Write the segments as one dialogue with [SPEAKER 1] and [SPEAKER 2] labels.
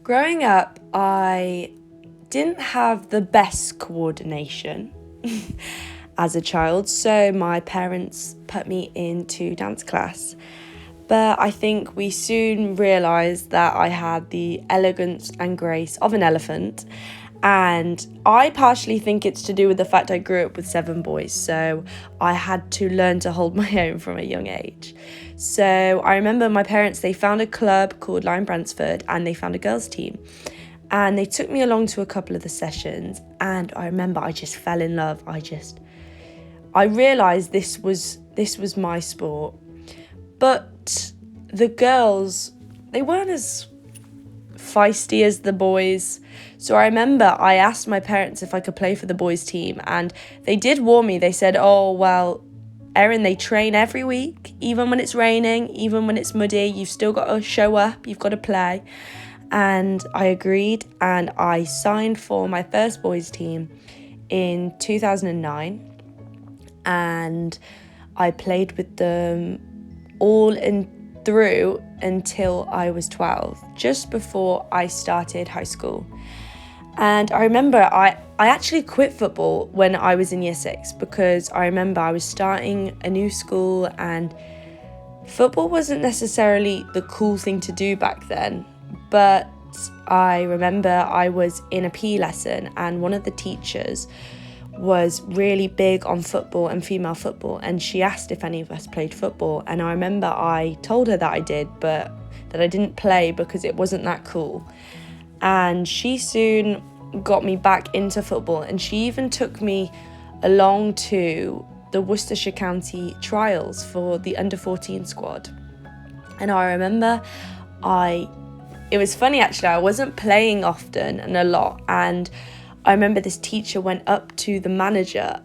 [SPEAKER 1] Growing up, I didn't have the best coordination as a child, so my parents put me into dance class. But I think we soon realised that I had the elegance and grace of an elephant. And I partially think it's to do with the fact I grew up with 7 boys, so I had to learn to hold my own from a young age. So I remember my parents, they found a club called Lion Bransford and they found a girls' team. And they took me along to a couple of the sessions, and I remember I just fell in love. I realised this was my sport. But the girls, they weren't as feisty as the boys. So I remember I asked my parents if I could play for the boys' team, and they did warn me. They said, oh, well, Erin, they train every week, even when it's raining, even when it's muddy, you've still got to show up, you've got to play. And I agreed, and I signed for my first boys' team in 2009, and I played with them all in through until I was 12, just before I started high school. And I remember I actually quit football when I was in year 6, because I remember I was starting a new school and football wasn't necessarily the cool thing to do back then. But I remember I was in a PE lesson and one of the teachers was really big on football and female football, and she asked if any of us played football, and I remember I told her that I did, but that I didn't play because it wasn't that cool. And she soon got me back into football, and she even took me along to the Worcestershire County trials for the under 14 squad. And I remember it was funny actually, I wasn't playing often and a lot, and I remember this teacher went up to the manager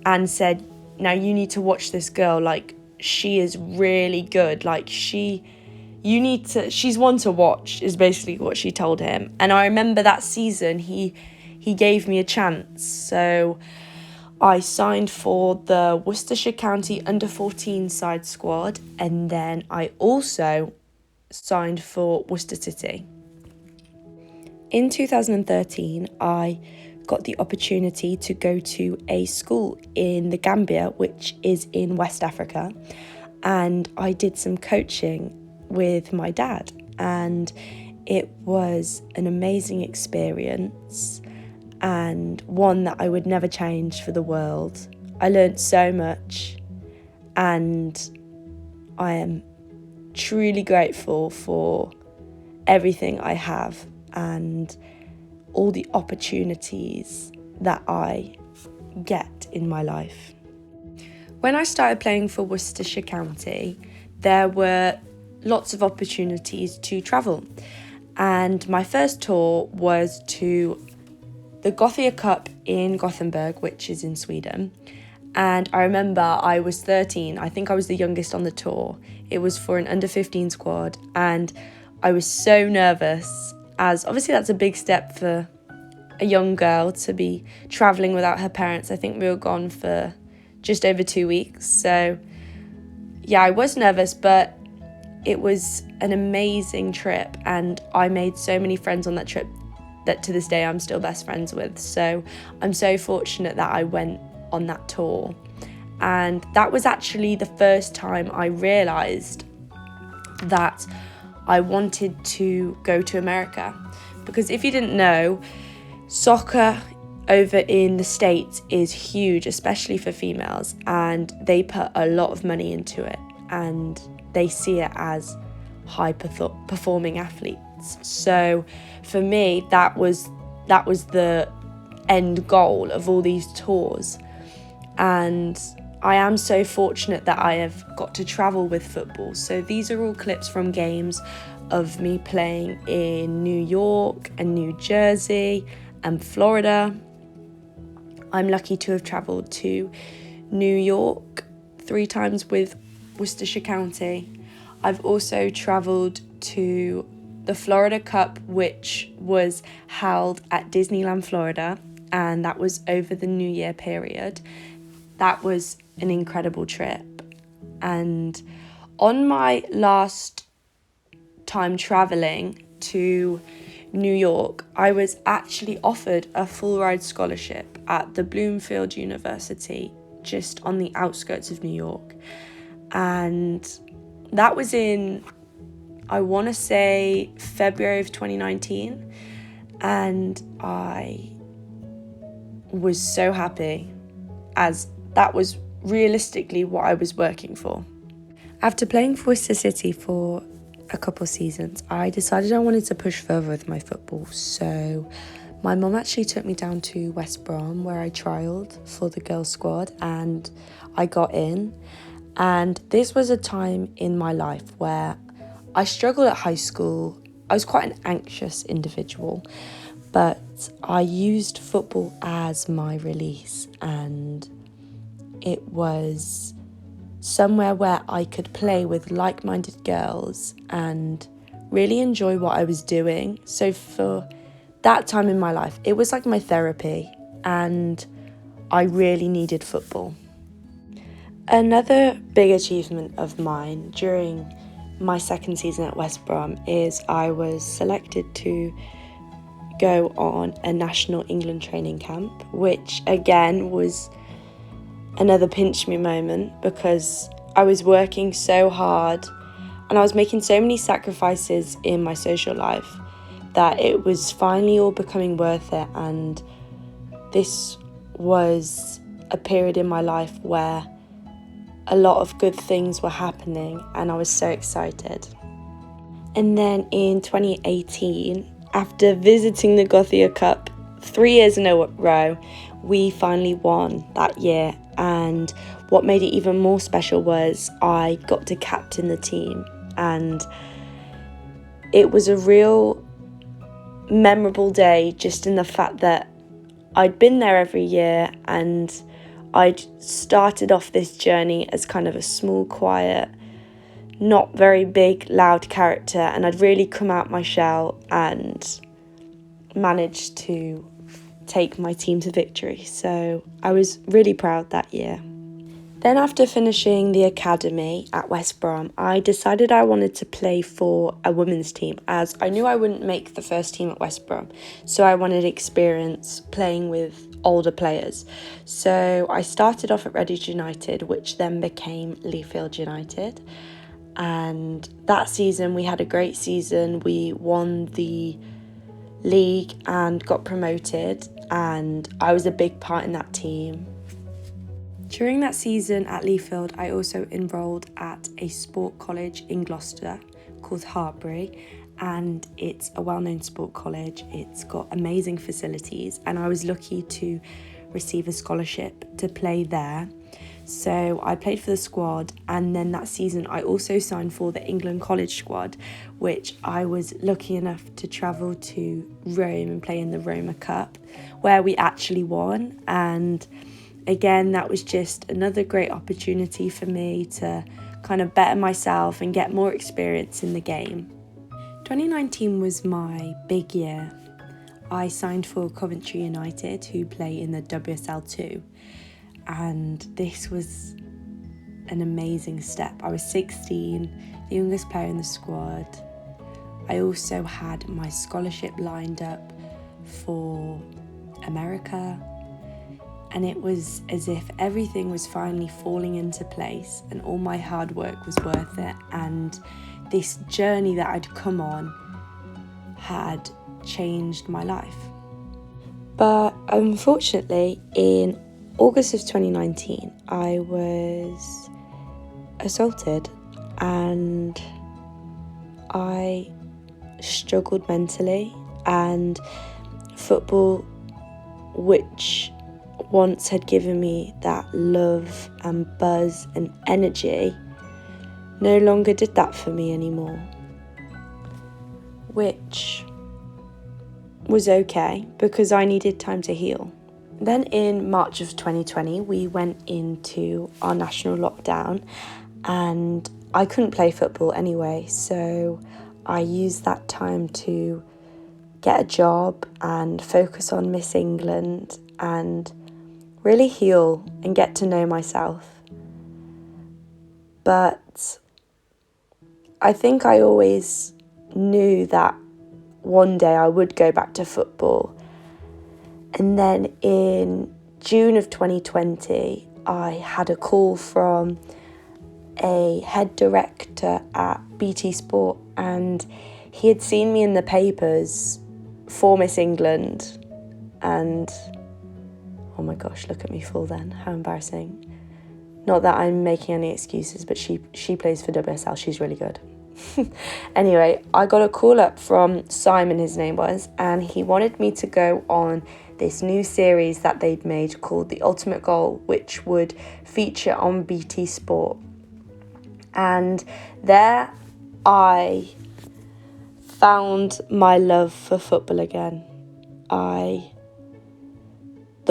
[SPEAKER 1] and said, now you need to watch this girl, like she is really good, like she's one to watch, is basically what she told him. And I remember that season he gave me a chance, so I signed for the Worcestershire County under 14 side squad, and then I also signed for Worcester City. In 2013, I got the opportunity to go to a school in the Gambia, which is in West Africa, and I did some coaching with my dad, and it was an amazing experience and one that I would never change for the world. I learned so much, and I am truly grateful for everything I have and all the opportunities that I get in my life. When I started playing for Worcestershire County, there were lots of opportunities to travel, and my first tour was to the Gothia Cup in Gothenburg, which is in Sweden. And I remember I was 13, I think I was the youngest on the tour. It was for an under 15 squad, and I was so nervous, as obviously that's a big step for a young girl to be travelling without her parents. I think we were gone for just over 2 weeks. So yeah, I was nervous, but it was an amazing trip, and I made so many friends on that trip that to this day I'm still best friends with. So I'm so fortunate that I went on that tour. And that was actually the first time I realised that I wanted to go to America. Because if you didn't know, soccer over in the States is huge, especially for females, and they put a lot of money into it, and they see it as high performing athletes. So for me, that was the end goal of all these tours. And I am so fortunate that I have got to travel with football. So these are all clips from games of me playing in New York and New Jersey and Florida. I'm lucky to have travelled to New York 3 times with Worcestershire County. I've also travelled to the Florida Cup, which was held at Disneyland, Florida, and that was over the New Year period. That was an incredible trip. And on my last time travelling to New York, I was actually offered a full ride scholarship at the Bloomfield University, just on the outskirts of New York. And that was in, I want to say, February of 2019. And I was so happy, as that was realistically what I was working for. After playing for Worcester City for a couple seasons, I decided I wanted to push further with my football. So my mum actually took me down to West Brom, where I trialled for the girls' squad, and I got in. And this was a time in my life where I struggled at high school. I was quite an anxious individual, but I used football as my release, and it was somewhere where I could play with like-minded girls and really enjoy what I was doing. So for that time in my life, it was like my therapy, and I really needed football. Another big achievement of mine during my second season at West Brom is I was selected to go on a national England training camp, which again was another pinch me moment, because I was working so hard and I was making so many sacrifices in my social life that it was finally all becoming worth it. And this was a period in my life where a lot of good things were happening and I was so excited. And then in 2018, after visiting the Gothia Cup 3 years in a row, we finally won that year. And what made it even more special was I got to captain the team. And it was a real memorable day, just in the fact that I'd been there every year and I'd started off this journey as kind of a small, quiet, not very big, loud character, and I'd really come out my shell and managed to take my team to victory. So I was really proud that year. Then after finishing the academy at West Brom, I decided I wanted to play for a women's team, as I knew I wouldn't make the first team at West Brom, so I wanted experience playing with older players. So I started off at Reading United, which then became Leafield United. And that season we had a great season. We won the league and got promoted, and I was a big part in that team. During that season at Leafield, I also enrolled at a sport college in Gloucester called Hartbury, and it's a well-known sport college. It's got amazing facilities, and I was lucky to receive a scholarship to play there. So I played for the squad, and then that season I also signed for the England college squad, which I was lucky enough to travel to Rome and play in the Roma Cup, where we actually won. And again, that was just another great opportunity for me to kind of better myself and get more experience in the game. 2019 was my big year. I signed for Coventry United, who play in the WSL2, and this was an amazing step. I was 16, the youngest player in the squad. I also had my scholarship lined up for America, and it was as if everything was finally falling into place and all my hard work was worth it, and this journey that I'd come on had changed my life. But unfortunately, in August of 2019, I was assaulted and I struggled mentally, and football, which once had given me that love and buzz and energy, no longer did that for me anymore, which was okay because I needed time to heal. Then in March of 2020, we went into our national lockdown and I couldn't play football anyway, so I used that time to get a job and focus on Miss England and really heal and get to know myself. But I think I always knew that one day I would go back to football. And then in June of 2020, I had a call from a head director at BT Sport, and he had seen me in the papers for Miss England, and oh my gosh, look at me fall then, how embarrassing. Not that I'm making any excuses, but she plays for WSL, she's really good. Anyway, I got a call up from Simon, his name was, and he wanted me to go on this new series that they'd made called The Ultimate Goal, which would feature on BT Sport. And there I found my love for football again. The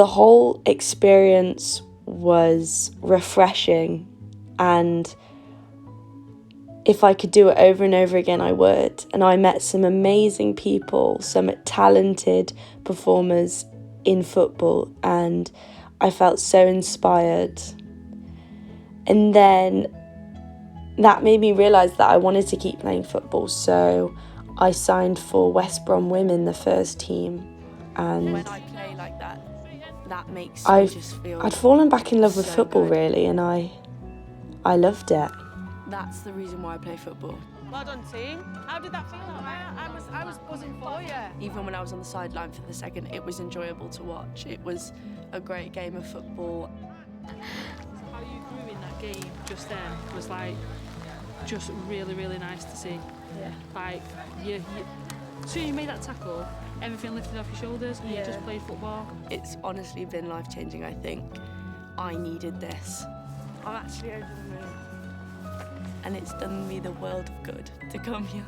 [SPEAKER 1] whole experience was refreshing, and if I could do it over and over again, I would. And I met some amazing people, some talented performers in football, and I felt so inspired. And then that made me realise that I wanted to keep playing football, so I signed for West Brom Women, the first team. And
[SPEAKER 2] when I play like that, that makes me just feel
[SPEAKER 1] I'd fallen back in love with
[SPEAKER 2] so
[SPEAKER 1] football,
[SPEAKER 2] good.
[SPEAKER 1] really, and I loved it.
[SPEAKER 2] That's the reason why I play football.
[SPEAKER 3] Well done, team. How did that feel? I was buzzing for you.
[SPEAKER 2] Even when I was on the sideline for the second, it was enjoyable to watch. It was a great game of football.
[SPEAKER 4] How you grew in that game just then was like just really, really nice to see.
[SPEAKER 2] Yeah.
[SPEAKER 4] Like so you made that tackle, everything lifted off your shoulders, and you just played football.
[SPEAKER 2] It's honestly been life-changing, I think. I needed this. I'm actually over the moon. And it's done me the world of good to come here.